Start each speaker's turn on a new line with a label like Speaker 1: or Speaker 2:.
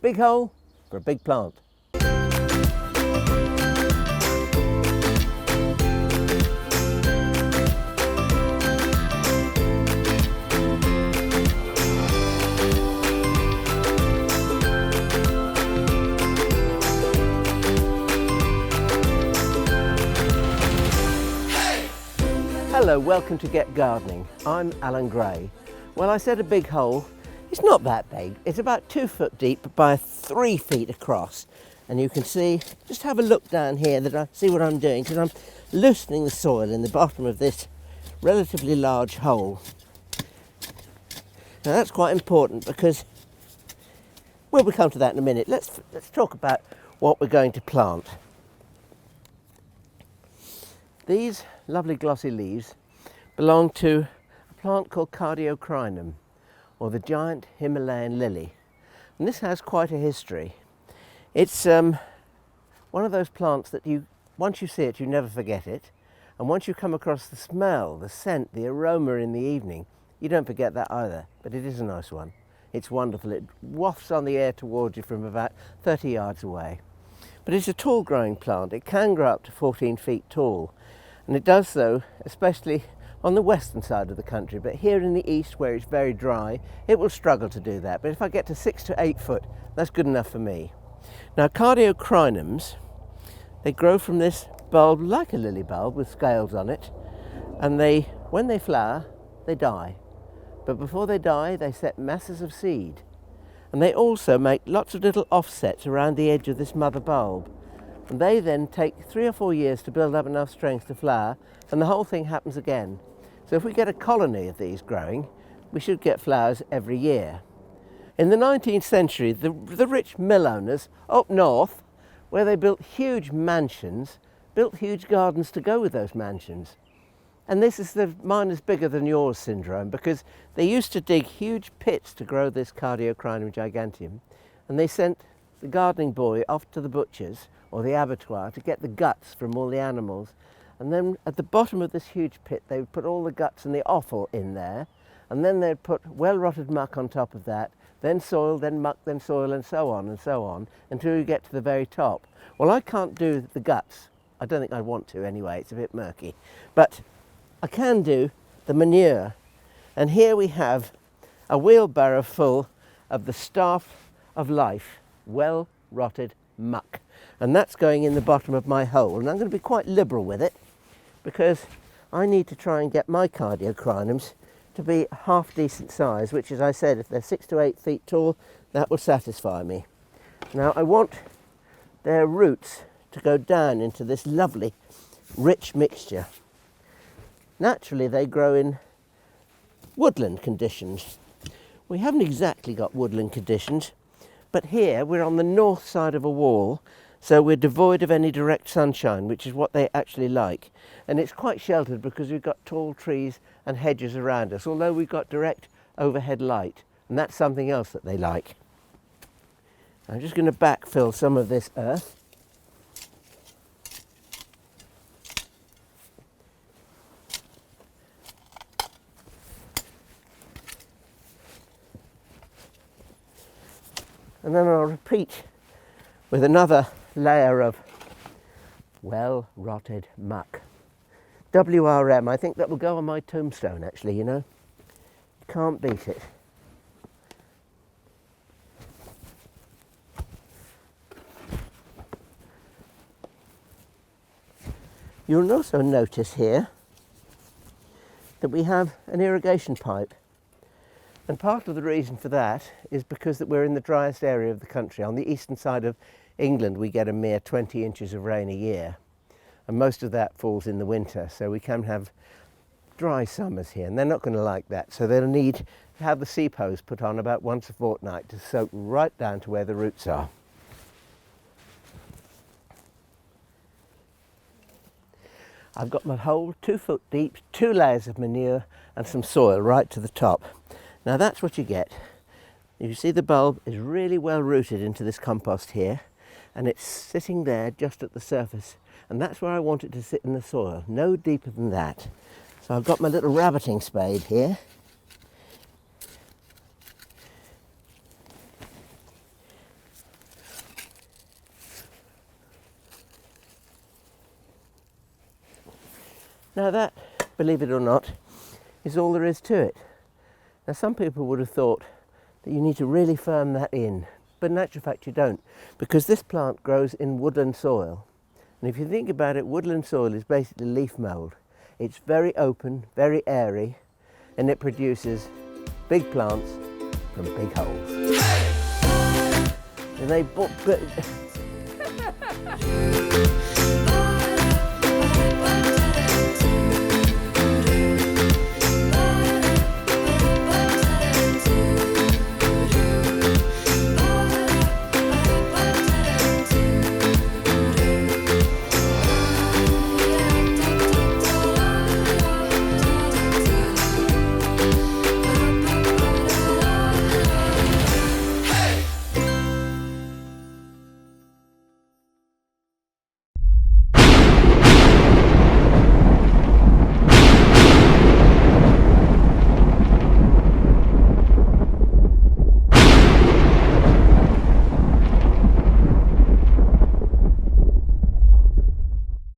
Speaker 1: Big hole for a big plant. Hello, welcome to Get Gardening. I'm Alan Gray. Well, I said a big hole. It's not that big. It's about 2 foot deep by 3 feet across. And you can see, just have a look down here that I see what I'm doing, because I'm loosening the soil in the bottom of this relatively large hole. Now that's quite important because, well, we'll come to that in a minute. Let's talk about what we're going to plant. These lovely glossy leaves belong to a plant called Cardiocrinum, or the giant Himalayan lily. And this has quite a history. It's one of those plants that once you see it, you never forget it. And once you come across the smell, the scent, the aroma in the evening, you don't forget that either. But it is a nice one. It's wonderful. It wafts on the air towards you from about 30 yards away. But it's a tall growing plant. It can grow up to 14 feet tall. And it does so, especially on the western side of the country. But here in the east, where it's very dry, it will struggle to do that. But if I get to 6 to 8 foot, that's good enough for me. Now, Cardiocrinums, they grow from this bulb like a lily bulb with scales on it. And when they flower, they die. But before they die, they set masses of seed. And they also make lots of little offsets around the edge of this mother bulb. And they then take 3 or 4 years to build up enough strength to flower, and the whole thing happens again. So if we get a colony of these growing, we should get flowers every year. In the 19th century, the rich mill owners up north, where they built huge mansions, built huge gardens to go with those mansions. And this is the mine is bigger than yours syndrome, because they used to dig huge pits to grow this Cardiocrinum giganteum, and they sent the gardening boy off to the butchers or the abattoir to get the guts from all the animals. And then at the bottom of this huge pit, they would put all the guts and the offal in there, and then they'd put well-rotted muck on top of that, then soil, then muck, then soil, and so on, until you get to the very top. Well, I can't do the guts. I don't think I want to anyway, it's a bit murky. But I can do the manure. And here we have a wheelbarrow full of the staff of life, well-rotted muck. And that's going in the bottom of my hole. And I'm going to be quite liberal with it, because I need to try and get my Cardiocrinums to be half decent size, which, as I said, if they're 6 to 8 feet tall, that will satisfy me. Now I want their roots to go down into this lovely, rich mixture. Naturally, they grow in woodland conditions. We haven't exactly got woodland conditions, but here we're on the north side of a wall, so we're devoid of any direct sunshine, which is what they actually like. And it's quite sheltered because we've got tall trees and hedges around us, although we've got direct overhead light, and that's something else that they like. I'm just going to backfill some of this earth. And then I'll repeat with another layer of well-rotted muck. WRM, I think that will go on my tombstone actually, you know. You can't beat it. You'll also notice here that we have an irrigation pipe. And part of the reason for that is because that we're in the driest area of the country. On the eastern side of England, we get a mere 20 inches of rain a year. And most of that falls in the winter, so we can have dry summers here, and they're not going to like that. So they'll need to have the seep hose put on about once a fortnight to soak right down to where the roots are. I've got my hole 2 foot deep, 2 layers of manure and some soil right to the top. Now that's what you get. You see the bulb is really well rooted into this compost here, and it's sitting there just at the surface, and that's where I want it to sit in the soil, no deeper than that. So I've got my little rabbiting spade here. Now that, believe it or not, is all there is to it. Now some people would have thought that you need to really firm that in, but in actual fact you don't, because this plant grows in woodland soil. And if you think about it, woodland soil is basically leaf mould. It's very open, very airy, and it produces big plants from big holes. And they